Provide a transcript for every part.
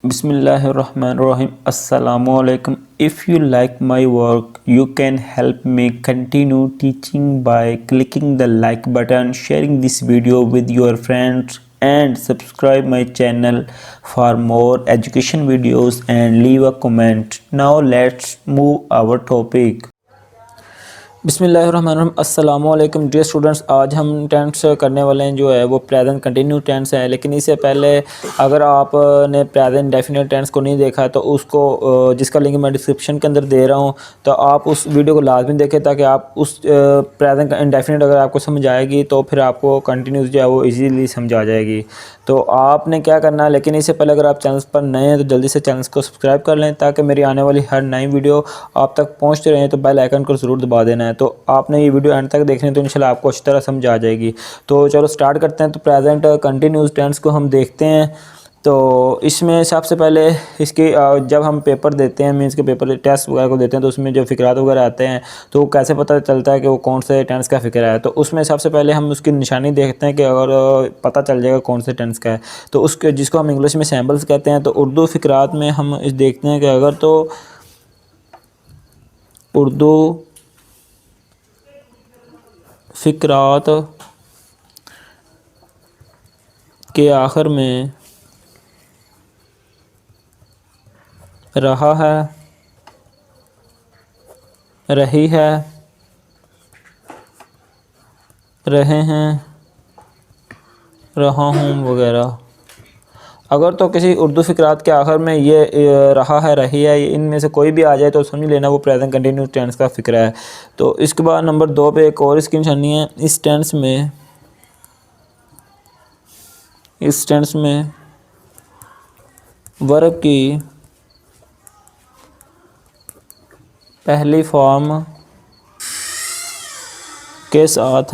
Bismillahirrahmanirrahim. Assalamualaikum. If you like my work, you can help me continue teaching by clicking the like button, sharing this video with your friends, and subscribe my channel for more education videos and leave a comment. Now let's move our topic. बिस्मिल्लाहिर्रहमानिर्रहीम अस्सलामुअलैकुम dear students. आज हम tense करने वाले हैं जो है वो प्रेजेंट कंटिन्यू टेंस है। लेकिन इससे पहले अगर आपने प्रेजेंट डेफिनेट टेंस को नहीं देखा तो उसको जिसका लिंक मैं डिस्क्रिप्शन के अंदर दे रहा हूँ, तो आप उस वीडियो को लाजमी देखें ताकि आप उस प्रेजेंट इंडेफिनेट अगर आपको समझ आएगी तो फिर आपको कंटिन्यूस जो है वो इजीली समझ आ जाएगी। तो आपने क्या करना है, लेकिन इससे पहले अगर आप चैनल पर नए हैं तो जल्दी से चैनल को सब्सक्राइब कर लें ताकि मेरी आने वाली हर नई वीडियो आप तक पहुंचते रहें। तो बेल आइकन को ज़रूर दबा देना है। तो आपने ये वीडियो एंड तक देखनी है तो इंशाल्लाह आपको अच्छी तरह समझ आ जाएगी। तो चलो स्टार्ट करते हैं। तो प्रेजेंट कंटिन्यूस टेंस को हम देखते हैं। तो इसमें सबसे पहले इसकी जब हम पेपर देते हैं, मीन्स के पेपर टेस्ट वगैरह को देते हैं, तो उसमें जो फ़िक्रात वगैरह आते हैं तो कैसे पता चलता है कि वो कौन से टेंस का फ़िक्र है। तो उसमें सबसे पहले हम उसकी निशानी देखते हैं कि अगर पता चल जाएगा कौन से टेंस का है तो उसके जिसको हम इंग्लिश में सैम्पल्स कहते हैं। तो उर्दू फ़िक्रात में हम इस देखते हैं कि अगर तो उर्दू फ़िक्रात के आखिर में रहा है, रही है, रहे हैं, रहा हूँ वगैरह। अगर तो किसी उर्दू फ़िक्रात के आखिर में ये रहा है, रही है, इनमें से कोई भी आ जाए तो समझ लेना वो प्रेजेंट कंटिन्यूस टेंस का फ़िक्र है। तो इसके बाद नंबर 2 पे एक और इसकी निशानी है। इस टेंस में वर्ब की पहली फॉर्म के साथ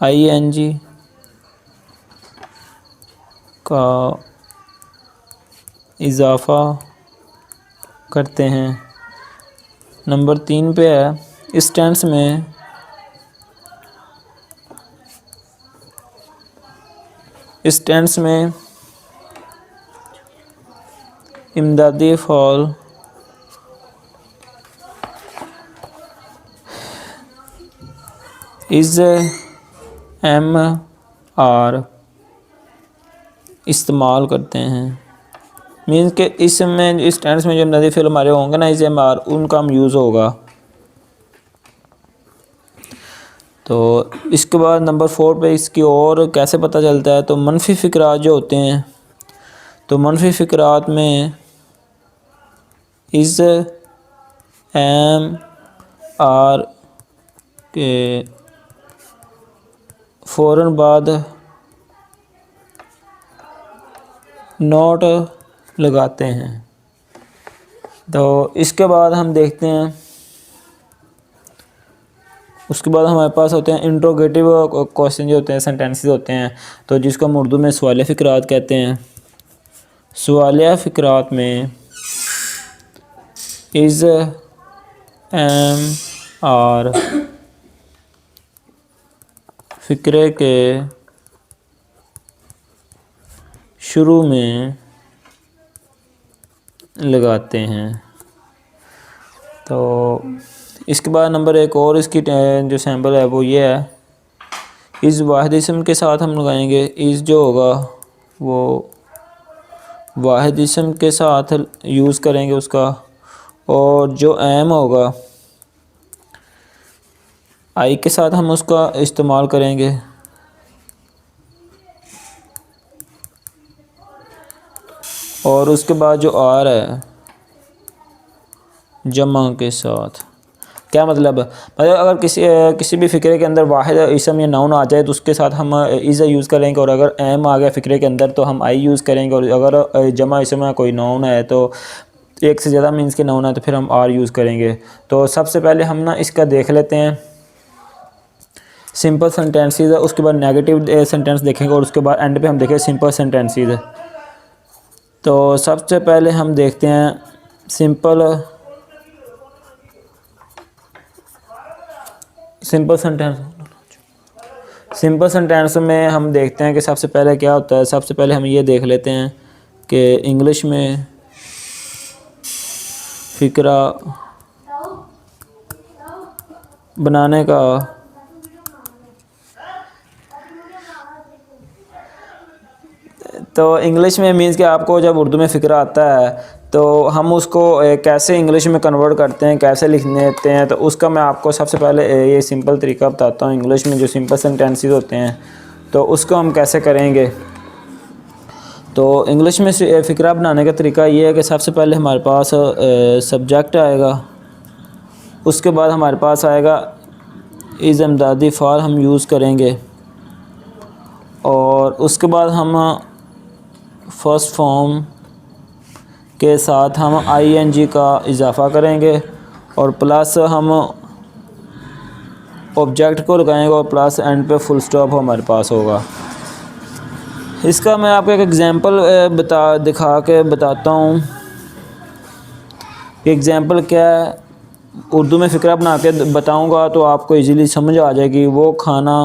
ING का इजाफ़ा करते हैं। नंबर 3 पे है। इस टेंस में इमदादी फ़ौल इज़ MR इस्तेमाल करते हैं। मीन्स के इसमें इस टेंस में जो इमदादी फ़ेल हमारे होंगे ना, इज़ MR, उनका हम यूज़ होगा। तो इसके बाद नंबर 4 पे इसकी और कैसे पता चलता है। तो मनफी फ़िक्रात जो होते हैं, तो मनफी फ़िक्रात में इज़ MR के फ़ौरन बाद नोट लगाते हैं। तो इसके बाद हम देखते हैं, उसके बाद हमारे पास होते हैं इंट्रोगेटिव क्वेश्चन जो होते हैं, सेंटेंसेस होते हैं, तो जिसको हम उर्दू में सवालिया फ़िक्रात कहते हैं। सवालिया फ़िक्रात में इज़ MR फ़िक्रे के शुरू में लगाते हैं। तो इसके बाद नंबर 1 और इसकी जो सैम्पल है वो ये है। इस वाहिद इसम के साथ हम लगाएंगे। इस जो होगा वो वाहिद इसम के साथ यूज़ करेंगे उसका, और जो एम होगा आई के साथ हम उसका इस्तेमाल करेंगे। और उसके बाद जो आर है जमा के साथ। क्या मतलब अगर किसी भी फ़िक्रे के अंदर वाहिद इसम या नाउन आ जाए तो उसके साथ हम इज़ यूज़ करेंगे, और अगर एम आ गया फ़िक्रे के अंदर तो हम आई यूज़ करेंगे, और अगर जमा इसम में कोई नाउन है तो एक से ज़्यादा मीन्स के नाउन है तो फिर हम आर यूज़ करेंगे। तो सबसे पहले हम ना इसका देख लेते हैं सिंपल सेंटेंसेस है, उसके बाद नेगेटिव सेंटेंस देखेंगे, और उसके बाद एंड पे हम देखेंगे सिंपल सेंटेंसेस है। तो सबसे पहले हम देखते हैं सिंपल सेंटेंस। सिंपल सेंटेंस में हम देखते हैं कि सबसे पहले क्या होता है। सबसे पहले हम ये देख लेते हैं कि इंग्लिश में फ़िक्रा बनाने का तो इंग्लिश में मीन्स कि आपको जब उर्दू में फ़िक्रा आता है तो हम उसको कैसे इंग्लिश में कन्वर्ट करते हैं, कैसे लिख लेते हैं, तो उसका मैं आपको सबसे पहले ये सिंपल तरीका बताता हूँ। इंग्लिश में जो सिंपल सेंटेंसेस होते हैं तो उसको हम कैसे करेंगे। तो इंग्लिश में फ़िक्रा बनाने का तरीका ये है कि सबसे पहले हमारे पास सब्जेक्ट आएगा, उसके बाद हमारे पास आएगा इज़ इमदादी फ़ाल हम यूज़ करेंगे, और उसके बाद हम फर्स्ट फॉर्म के साथ हम आईएनजी का इजाफ़ा करेंगे और प्लस हम ऑब्जेक्ट को लगाएंगे और प्लस एंड पे फुल स्टॉप हमारे पास होगा। इसका मैं आपको एक एग्ज़ाम्पल दिखा के बताता हूँ। एग्ज़ाम्पल क्या है, उर्दू में फ़िक्रा बना के बताऊँगा तो आपको इजीली समझ आ जाएगी। वो खाना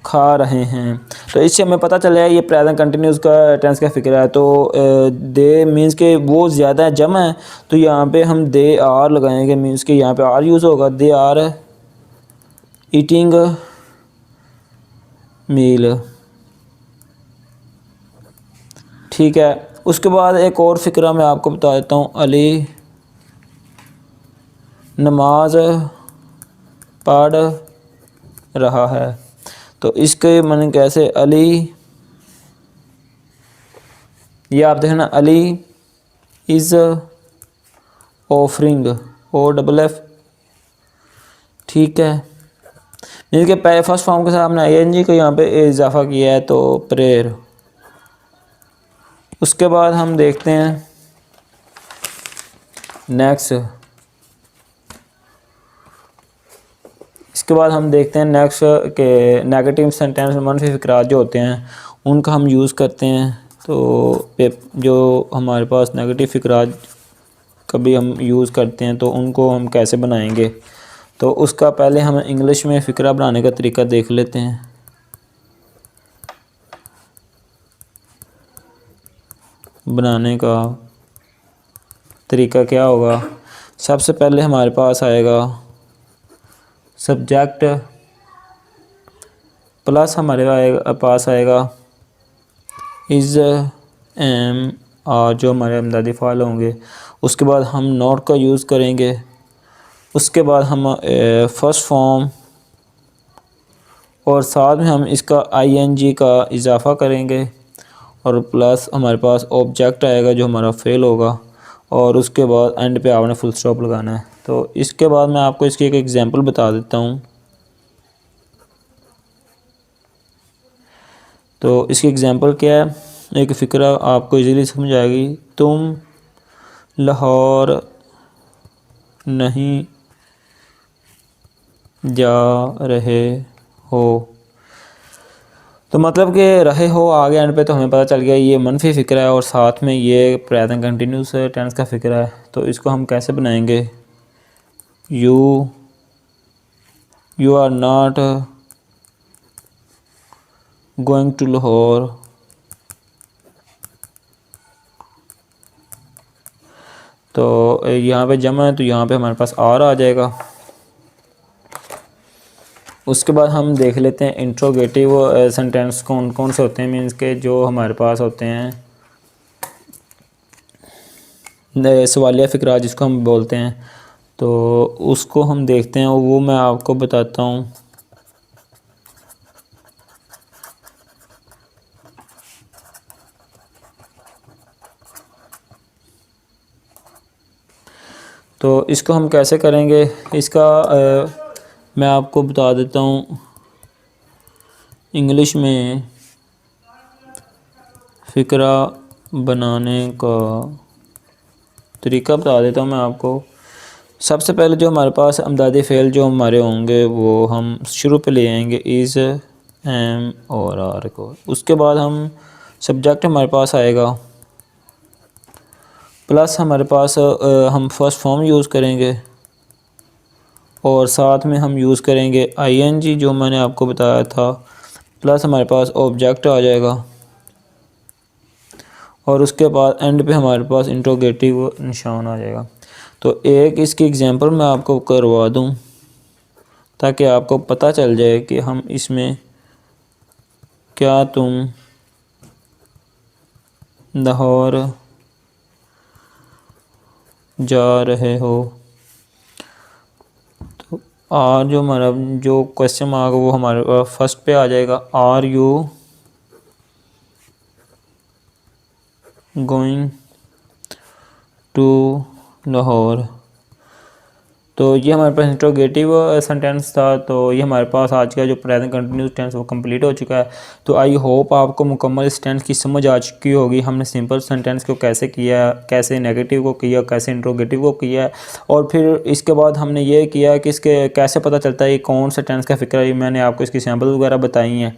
खा रहे हैं, तो इससे हमें पता चला ये प्रेजेंट कंटिन्यूस का टेंस का फ़िक्रा है। तो दे मीन्स के वो ज़्यादा जमा है, तो यहाँ पे हम दे आर लगाएंगे, मीन्स के यहाँ पे आर यूज़ होगा। दे आर ईटिंग मील, ठीक है। उसके बाद एक और फ़िक्रा मैं आपको बता देता हूँ। अली नमाज पढ़ रहा है, तो इसके मन कैसे, अली, ये आप देखना, Ali is offering, O double F, ठीक है। मीन्स के पहले फर्स्ट फॉर्म के साथ हमने आईएनजी को यहाँ पे इजाफा किया है, तो प्रेयर। उसके बाद हम देखते हैं नेक्स्ट, इसके बाद हम देखते हैं नेक्स्ट के नेगेटिव सेंटेंस, मनफी फ़िक्रात जो होते हैं उनका हम यूज़ करते हैं। तो जो हमारे पास नेगेटिव फ़िक्रात कभी हम यूज़ करते हैं तो उनको हम कैसे बनाएंगे, तो उसका पहले हम इंग्लिश में फ़िक्रा बनाने का तरीका देख लेते हैं। बनाने का तरीका क्या होगा, सबसे पहले हमारे पास आएगा सब्जेक्ट प्लस हमारे पास आएगा इज़ एम और जो हमारे इमदादी फ़ाइल होंगे। उसके बाद हम नॉट का यूज़ करेंगे, उसके बाद हम फर्स्ट फॉर्म और साथ में हम इसका आईएनजी का इजाफ़ा करेंगे और प्लस हमारे पास ऑब्जेक्ट आएगा जो हमारा फेल होगा, और उसके बाद एंड पे आपने फुल स्टॉप लगाना है। तो इसके बाद मैं आपको इसकी एक एग्जांपल बता देता हूँ। तो इसकी एग्जांपल क्या है, एक फ़िक्रा आपको इजीली समझ आएगी। तुम लाहौर नहीं जा रहे हो, तो मतलब कि रहे हो आगे एंड पे तो हमें पता चल गया ये मनफी फ़िक्रा है और साथ में ये प्रेजेंट कंटिन्यूस टेंस का फ़िक्रा है। तो इसको हम कैसे बनाएंगे, you are not going to Lahore, तो यहाँ पे जमा है तो यहाँ पे हमारे पास आर आ जाएगा। उसके बाद हम देख लेते हैं इंट्रोगेटिव सेंटेंस कौन कौन से होते हैं, मीन्स के जो हमारे पास होते हैं सवालिया फ़िक्रा जिसको हम बोलते हैं, तो उसको हम देखते हैं, वो मैं आपको बताता हूँ। तो इसको हम कैसे करेंगे, इसका मैं आपको बता देता हूँ। इंग्लिश में फ़िक्रा बनाने का तरीका बता देता हूँ मैं आपको। सबसे पहले जो हमारे पास अमदादी फ़ेल जो हमारे होंगे वो हम शुरू पे ले आएंगे इज़, एम और आर को। उसके बाद हम सब्जेक्ट हमारे पास आएगा, प्लस हमारे पास हम फर्स्ट फॉर्म यूज़ करेंगे और साथ में हम यूज़ करेंगे ing जो मैंने आपको बताया था, प्लस हमारे पास ऑब्जेक्ट आ जाएगा और उसके बाद एंड पे हमारे पास इंट्रोगेटिव निशान आ जाएगा। तो एक इसकी एग्जांपल मैं आपको करवा दूं ताकि आपको पता चल जाए कि हम इसमें क्या तुम लाहौर जा रहे हो। तो आर जो हमारा जो क्वेश्चन मार्क वो हमारे फर्स्ट पे आ जाएगा, are you going to Lahore. तो ये हमारे पास इंट्रोगेटिव सेंटेंस था। तो ये हमारे पास आज का जो प्रेजेंट कंटिन्यूस टेंस वो कंप्लीट हो चुका है। तो आई होप आपको मुकम्मल इस टेंस की समझ आ चुकी होगी। हमने सिंपल सेंटेंस को कैसे किया, कैसे नेगेटिव को किया, कैसे इंट्रोगेटिव को किया, और फिर इसके बाद हमने ये किया कि इसके कैसे पता चलता है ये कौन सा टेंस का फ़िक्र है। मैंने आपको इसकी सैम्पल वगैरह बताई हैं।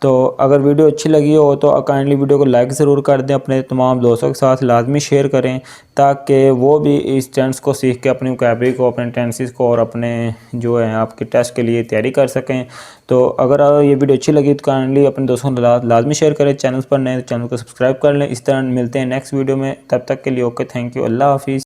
तो अगर वीडियो अच्छी लगी हो तो काइंडली वीडियो को लाइक ज़रूर कर दें, अपने तमाम दोस्तों के साथ लाजमी शेयर करें ताकि वो भी इस टेंस को सीख के अपनी वोकैबुलरी को, अपने टेंसेस को और अपने जो है आपके टेस्ट के लिए तैयारी कर सकें। तो अगर ये वीडियो अच्छी लगी तो काइंडली अपने दोस्तों के लाजमी शेयर करें। चैनल पर नए तो चैनल को सब्सक्राइब कर लें। इस तरह मिलते हैं नेक्स्ट वीडियो में, तब तक के लिए ओके, थैंक यू, अल्लाह हाफिज़।